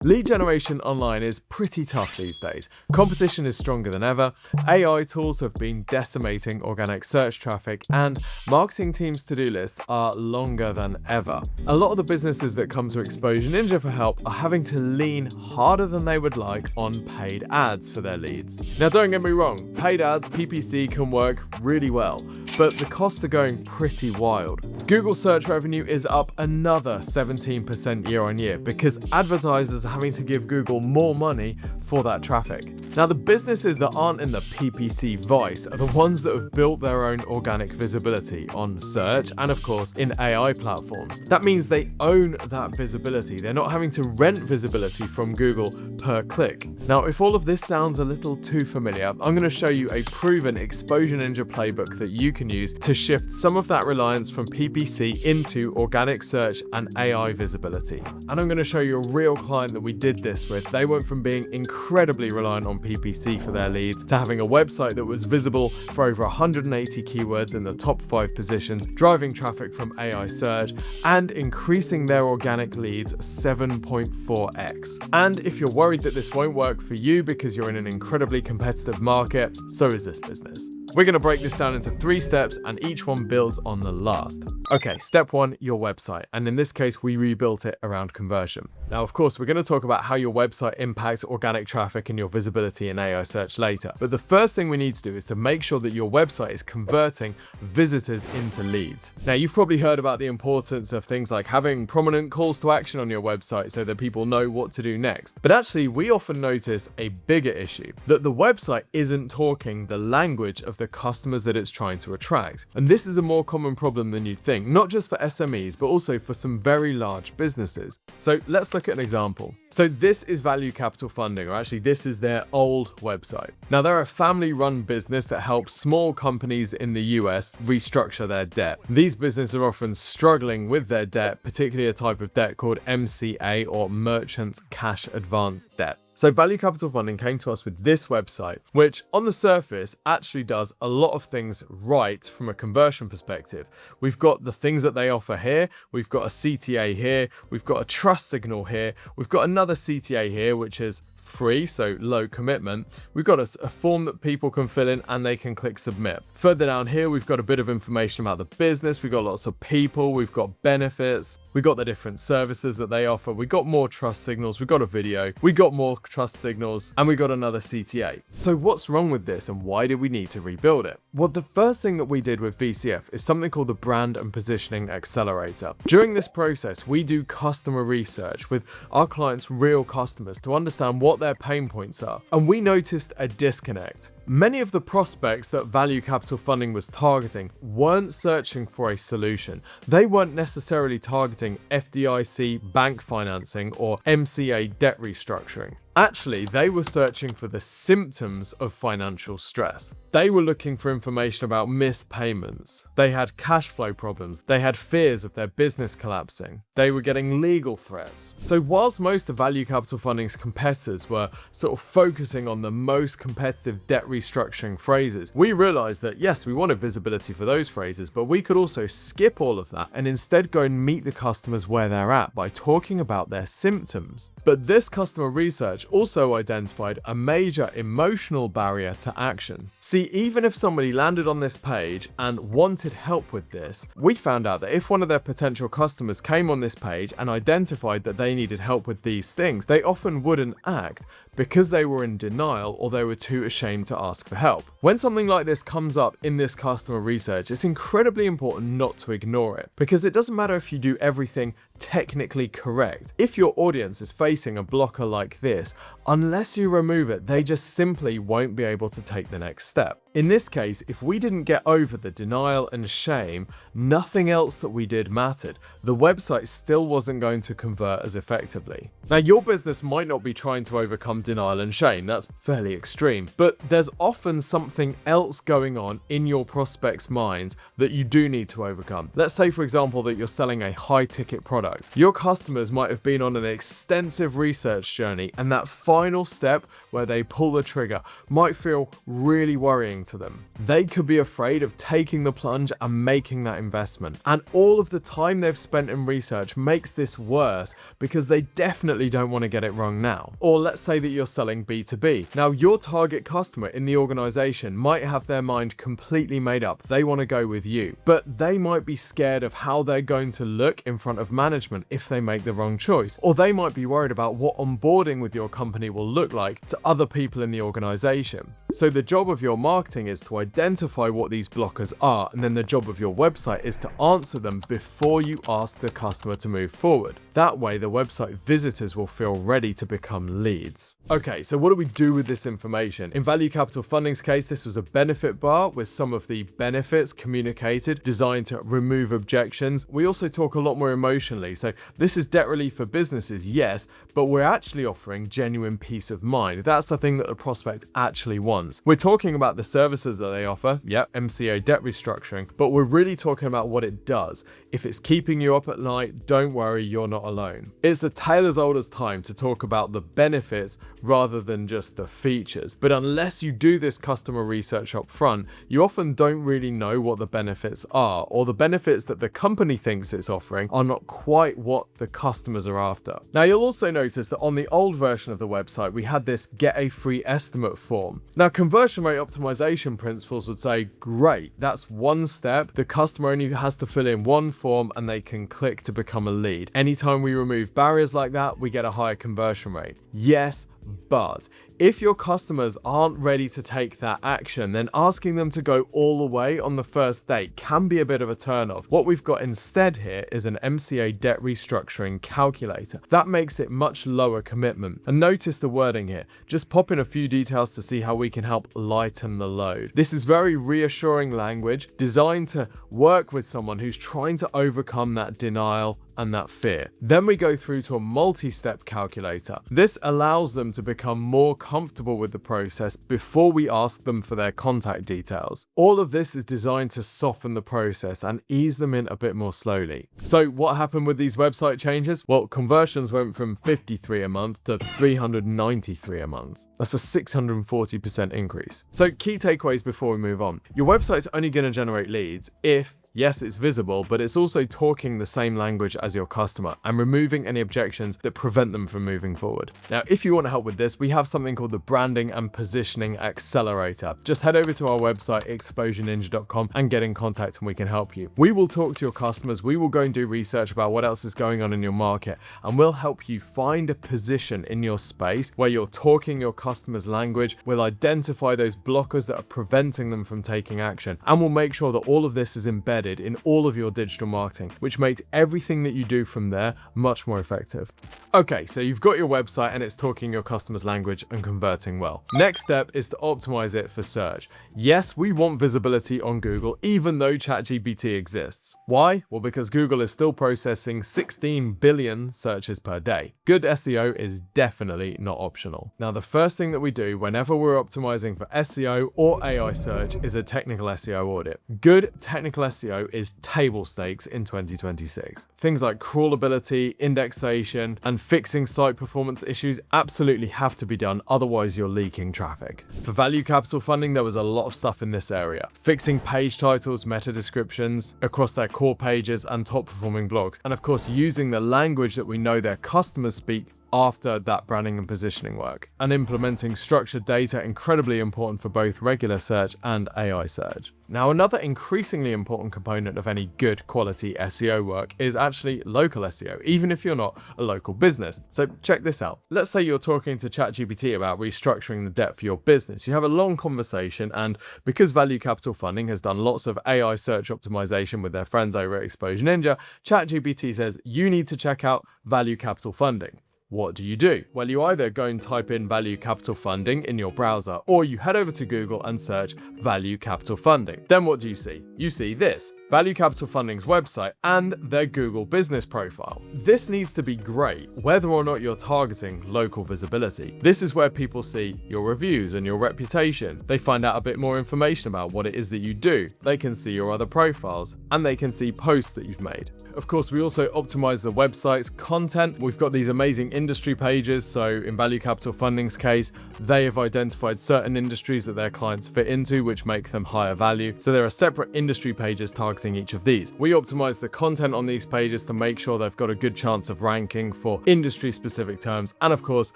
Lead generation online is pretty tough these days. Competition is stronger than ever, AI tools have been decimating organic search traffic, and marketing teams' to-do lists are longer than ever. A lot of the businesses that come to Exposure Ninja for help are having to lean harder than they would like on paid ads for their leads. Now don't get me wrong, paid ads, PPC, can work really well, but the costs are going pretty wild. Google search revenue is up another 17% year on year because advertisers are having to give Google more money for that traffic. Now, the businesses that aren't in the PPC vice are the ones that have built their own organic visibility on search and, of course, in AI platforms. That means they own that visibility. They're not having to rent visibility from Google per click. Now, if all of this sounds a little too familiar, I'm going to show you a proven Exposure Ninja playbook that you can use to shift some of that reliance from PPC into organic search and AI visibility. And I'm going to show you a real client that we did this with. They went from being incredibly reliant on PPC for their leads to having a website that was visible for over 180 keywords in the top 5 positions, driving traffic from AI search, and increasing their organic leads 7.4x. And if you're worried that this won't work for you because you're in an incredibly competitive market, so is this business. We're going to break this down into 3 steps, and each one builds on the last. Okay, step 1, your website. And in this case, we rebuilt it around conversion. Now, of course, we're going to talk about how your website impacts organic traffic and your visibility in AI search later. But the first thing we need to do is to make sure that your website is converting visitors into leads. Now, you've probably heard about the importance of things like having prominent calls to action on your website so that people know what to do next. But actually, we often notice a bigger issue, that the website isn't talking the language of the customers that it's trying to attract. And this is a more common problem than you'd think, not just for SMEs, but also for some very large businesses. So let's look at an example. So this is Value Capital Funding, or actually this is their old website. Now, they're a family-run business that helps small companies in the US restructure their debt. These businesses are often struggling with their debt, particularly a type of debt called MCA, or Merchant Cash Advance Debt. So Value Capital Funding came to us with this website, which on the surface actually does a lot of things right from a conversion perspective. We've got the things that they offer here, we've got a CTA here, we've got a trust signal here, we've got another CTA here, which is free, so low commitment. We've got a form that people can fill in and they can click submit. Further down here, we've got a bit of information about the business. We've got lots of people, we've got benefits, we've got the different services that they offer. We've got more trust signals, we've got a video, we got more trust signals, and we got another CTA. So what's wrong with this and why did we need to rebuild it? Well, the first thing that we did with VCF is something called the Brand and Positioning Accelerator. During this process, we do customer research with our clients' real customers to understand what their pain points are. And we noticed a disconnect. Many of the prospects that Value Capital Funding was targeting weren't searching for a solution. They weren't necessarily targeting FDIC bank financing or MCA debt restructuring. Actually, they were searching for the symptoms of financial stress. They were looking for information about missed payments. They had cash flow problems. They had fears of their business collapsing. They were getting legal threats. So whilst most of Value Capital Funding's competitors were sort of focusing on the most competitive debt restructuring phrases, we realized that yes, we wanted visibility for those phrases, but we could also skip all of that and instead go and meet the customers where they're at by talking about their symptoms. But this customer research also identified a major emotional barrier to action. See, even if somebody landed on this page and wanted help with this, we found out that if one of their potential customers came on this page and identified that they needed help with these things, they often wouldn't act because they were in denial or they were too ashamed to ask for help. When something like this comes up in this customer research, it's incredibly important not to ignore it, because it doesn't matter if you do everything technically correct. If your audience is facing a blocker like this, unless you remove it, they just simply won't be able to take the next step. In this case, if we didn't get over the denial and shame, nothing else that we did mattered. The website still wasn't going to convert as effectively. Now, your business might not be trying to overcome denial and shame, that's fairly extreme, but there's often something else going on in your prospects' minds that you do need to overcome. Let's say, for example, that you're selling a high-ticket product product. Your customers might have been on an extensive research journey, and that final step where they pull the trigger might feel really worrying to them. They could be afraid of taking the plunge and making that investment. And all of the time they've spent in research makes this worse because they definitely don't want to get it wrong now. Or let's say that you're selling B2B. Now, your target customer in the organization might have their mind completely made up. They want to go with you, but they might be scared of how they're going to look in front of management if they make the wrong choice. Or they might be worried about what onboarding with your company will look like to other people in the organization. So the job of your marketing is to identify what these blockers are, and then the job of your website is to answer them before you ask the customer to move forward. That way, the website visitors will feel ready to become leads. Okay, so what do we do with this information? In Value Capital Funding's case, this was a benefit bar with some of the benefits communicated, designed to remove objections. We also talk a lot more emotionally. So this is debt relief for businesses, yes, but we're actually offering genuine peace of mind. That's the thing that the prospect actually wants. We're talking about the services that they offer, MCA debt restructuring, but we're really talking about what it does. If it's keeping you up at night, don't worry, you're not alone. It's a tale as old as time to talk about the benefits rather than just the features. But unless you do this customer research up front, you often don't really know what the benefits are, or the benefits that the company thinks it's offering are not quite what the customers are after. Now, you'll also notice that on the old version of the website, we had this get a free estimate form. Now, conversion rate optimization principles would say, great, that's one step. The customer only has to fill in one form and they can click to become a lead. Anytime we remove barriers like that, we get a higher conversion rate. Yes, but if your customers aren't ready to take that action, then asking them to go all the way on the first date can be a bit of a turnoff. What we've got instead here is an MCA debt restructuring calculator. That makes it much lower commitment. And notice the wording here. Just pop in a few details to see how we can help lighten the load. This is very reassuring language designed to work with someone who's trying to overcome that denial and that fear. Then we go through to a multi-step calculator. This allows them to become more comfortable with the process before we ask them for their contact details. All of this is designed to soften the process and ease them in a bit more slowly. So what happened with these website changes? Well, conversions went from 53 a month to 393 a month. That's a 640% increase. So key takeaways before we move on. Your website's only going to generate leads if yes, it's visible, but it's also talking the same language as your customer and removing any objections that prevent them from moving forward. Now, if you want to help with this, we have something called the Branding and Positioning Accelerator. Just head over to our website, exposureninja.com, and get in contact and we can help you. We will talk to your customers, we will go and do research about what else is going on in your market, and we'll help you find a position in your space where you're talking your customer's language. We'll identify those blockers that are preventing them from taking action, and we'll make sure that all of this is embedded in all of your digital marketing, which makes everything that you do from there much more effective. Okay, so you've got your website and it's talking your customer's language and converting well. Next step is to optimize it for search. Yes, we want visibility on Google, even though ChatGPT exists. Why? Well, because Google is still processing 16 billion searches per day. Good SEO is definitely not optional. Now, the first thing that we do whenever we're optimizing for SEO or AI search is a technical SEO audit. Good technical SEO is table stakes in 2026. Things like crawlability, indexation, and fixing site performance issues absolutely have to be done, otherwise you're leaking traffic. For Value Capital Funding, there was a lot of stuff in this area. Fixing page titles, meta descriptions across their core pages and top performing blogs. And of course, using the language that we know their customers speak after that branding and positioning work, and implementing structured data, incredibly important for both regular search and AI search. Now, another increasingly important component of any good quality SEO work is actually local SEO, even if you're not a local business. So check this out. Let's say you're talking to ChatGPT about restructuring the debt for your business. You have a long conversation, and because Value Capital Funding has done lots of AI search optimization with their friends over at Exposure Ninja, ChatGPT says you need to check out Value Capital Funding. What do? Well, you either go and type in Value Capital Funding in your browser, or you head over to Google and search Value Capital Funding. Then what do? You see this. Value Capital Funding's website, and their Google business profile. This needs to be great, whether or not you're targeting local visibility. This is where people see your reviews and your reputation. They find out a bit more information about what it is that you do. They can see your other profiles, and they can see posts that you've made. Of course, we also optimize the website's content. We've got these amazing industry pages. So in Value Capital Funding's case, they have identified certain industries that their clients fit into, which make them higher value. So there are separate industry pages targeting each of these. We optimize the content on these pages to make sure they've got a good chance of ranking for industry-specific terms. And of course,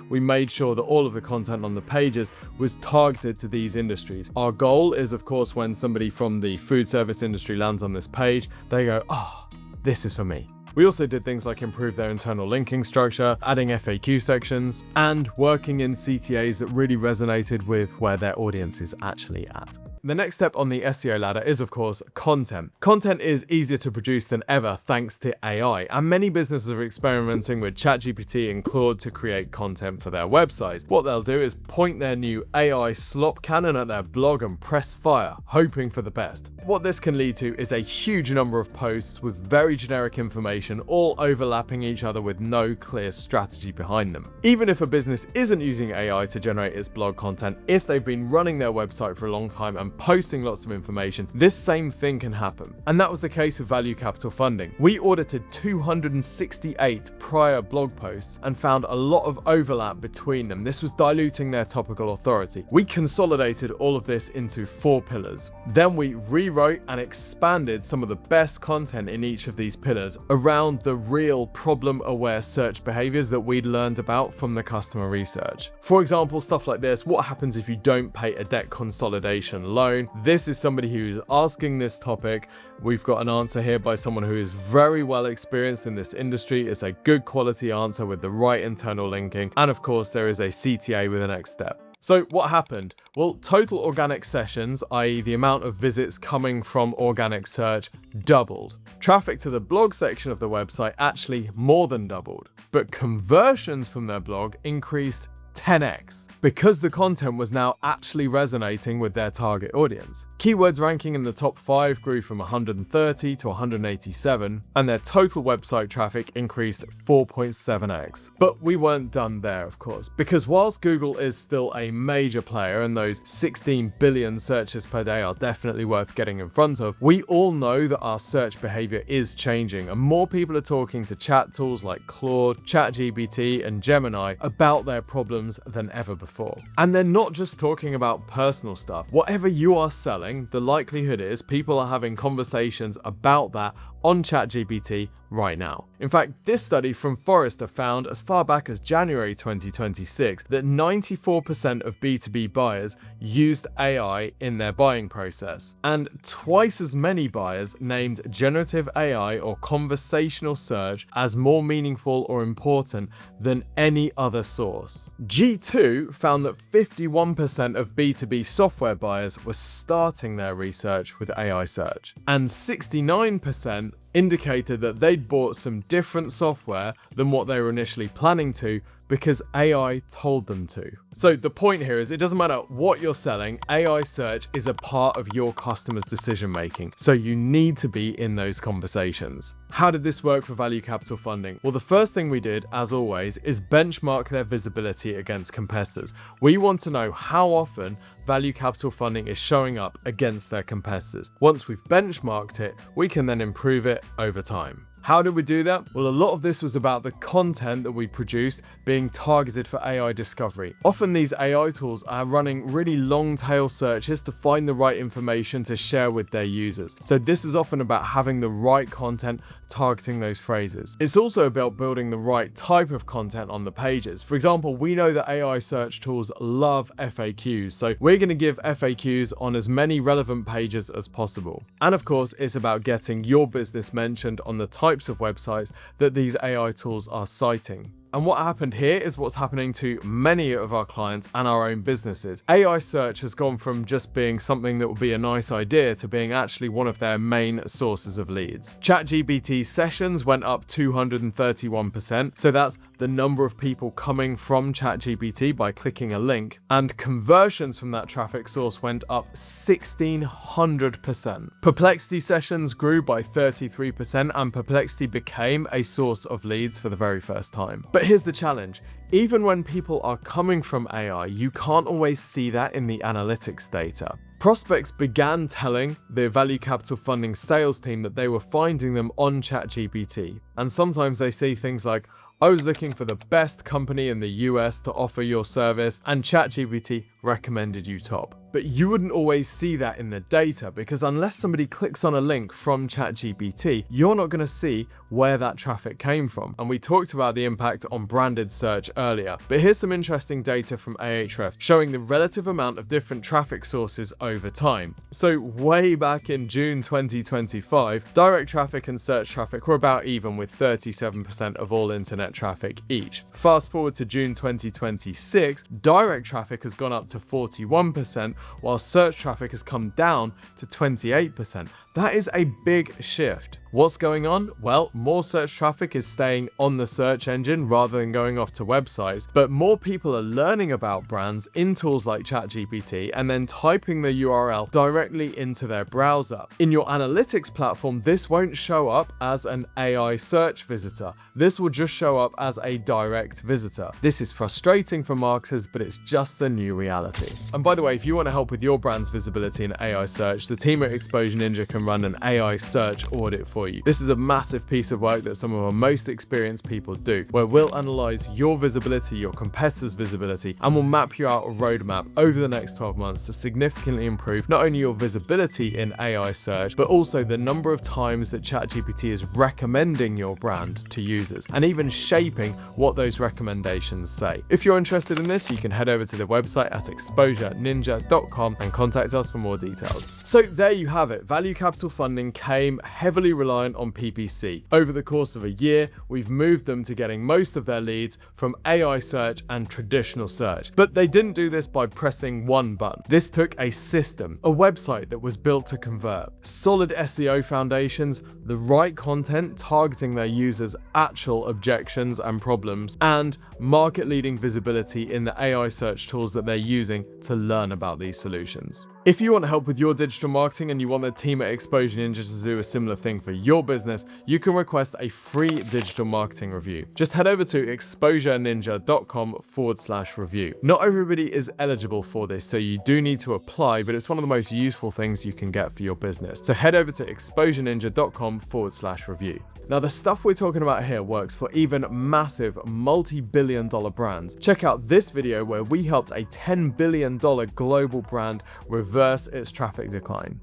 we made sure that all of the content on the pages was targeted to these industries. Our goal is, of course, when somebody from the food service industry lands on this page, they go, "Oh, this is for me." We also did things like improve their internal linking structure, adding FAQ sections, and working in CTAs that really resonated with where their audience is actually at. The next step on the SEO ladder is, of course, content. Content is easier to produce than ever thanks to AI, and many businesses are experimenting with ChatGPT and Claude to create content for their websites. What they'll do is point their new AI slop cannon at their blog and press fire, hoping for the best. What this can lead to is a huge number of posts with very generic information, all overlapping each other with no clear strategy behind them. Even if a business isn't using AI to generate its blog content, if they've been running their website for a long time and posting lots of information, this same thing can happen. And that was the case with Value Capital Funding. We audited 268 prior blog posts and found a lot of overlap between them. This was diluting their topical authority. We consolidated all of this into 4 pillars. Then we rewrote and expanded some of the best content in each of these pillars around the real problem-aware search behaviors that we'd learned about from the customer research. For example, stuff like this: what happens if you don't pay a debt consolidation loan? This is somebody who's asking this topic. We've got an answer here by someone who is very well experienced in this industry. It's a good quality answer with the right internal linking. And of course, there is a CTA with the next step. So what happened? Well, total organic sessions, i.e. the amount of visits coming from organic search, doubled. Traffic to the blog section of the website actually more than doubled. But conversions from their blog increased 10x, because the content was now actually resonating with their target audience. Keywords ranking in the top 5 grew from 130 to 187, and their total website traffic increased 4.7x. But we weren't done there, of course, because whilst Google is still a major player and those 16 billion searches per day are definitely worth getting in front of, we all know that our search behavior is changing, and more people are talking to chat tools like Claude, ChatGPT, and Gemini about their problems than ever before. And they're not just talking about personal stuff. Whatever you are selling, the likelihood is people are having conversations about that on ChatGPT right now. In fact, this study from Forrester found as far back as January 2026 that 94% of B2B buyers used AI in their buying process, and twice as many buyers named generative AI or conversational search as more meaningful or important than any other source. G2 found that 51% of B2B software buyers were starting their research with AI search, and 69% indicated that they'd bought some different software than what they were initially planning to because AI told them to. So the point here is, it doesn't matter what you're selling, AI search is a part of your customers' decision making. So you need to be in those conversations. How did this work for Value Capital Funding? Well, the first thing we did, as always, is benchmark their visibility against competitors. We want to know how often Value Capital Funding is showing up against their competitors. Once we've benchmarked it, we can then improve it over time. How did we do that? Well, a lot of this was about the content that we produced being targeted for AI discovery. Often these AI tools are running really long tail searches to find the right information to share with their users. So this is often about having the right content targeting those phrases. It's also about building the right type of content on the pages. For example, we know that AI search tools love FAQs, so we're going to give FAQs on as many relevant pages as possible. And of course, it's about getting your business mentioned on the types of websites that these AI tools are citing. And what happened here is what's happening to many of our clients and our own businesses. AI search has gone from just being something that would be a nice idea to being actually one of their main sources of leads. ChatGPT sessions went up 231%, so that's the number of people coming from ChatGPT by clicking a link, and conversions from that traffic source went up 1600%. Perplexity sessions grew by 33%, and Perplexity became a source of leads for the very first time. But here's the challenge. Even when people are coming from AI, you can't always see that in the analytics data. Prospects began telling the Value Capital Funding sales team that they were finding them on ChatGPT. And sometimes they see things like, I was looking for the best company in the US to offer your service, and ChatGPT recommended you top. But you wouldn't always see that in the data, because unless somebody clicks on a link from ChatGPT, you're not going to see where that traffic came from. And we talked about the impact on branded search earlier. But here's some interesting data from Ahrefs showing the relative amount of different traffic sources over time. So way back in June 2025, direct traffic and search traffic were about even, with 37% of all internet traffic each. Fast forward to June 2026, direct traffic has gone up to 41%, while search traffic has come down to 28%. That is a big shift. What's going on? Well, more search traffic is staying on the search engine rather than going off to websites, but more people are learning about brands in tools like ChatGPT and then typing the URL directly into their browser. In your analytics platform, this won't show up as an AI search visitor. This will just show up as a direct visitor. This is frustrating for marketers, but it's just the new reality. And by the way, if you want to help with your brand's visibility in AI search, the team at Exposure Ninja can run an AI search audit for you. This is a massive piece of work that some of our most experienced people do, where we'll analyze your visibility, your competitors' visibility, and we'll map you out a roadmap over the next 12 months to significantly improve not only your visibility in AI search, but also the number of times that ChatGPT is recommending your brand to users, and even shaping what those recommendations say. If you're interested in this, you can head over to the website at exposureninja.com and contact us for more details. So there you have it. Value Capital Funding came heavily reliant on PPC. Over the course of a year, we've moved them to getting most of their leads from AI search and traditional search. But they didn't do this by pressing one button. This took a system, a website that was built to convert, solid SEO foundations, the right content targeting their users' actual objections and problems, and market-leading visibility in the AI search tools that they're using to learn about these solutions. If you want help with your digital marketing and you want the team at Exposure Ninja to do a similar thing for your business, you can request a free digital marketing review. Just head over to exposureninja.com/review. Not everybody is eligible for this, so you do need to apply, but it's one of the most useful things you can get for your business. So head over to exposureninja.com/review. Now, the stuff we're talking about here works for even massive multi-billion-dollar brands. Check out this video where we helped a $10 billion global brand reverse its traffic decline.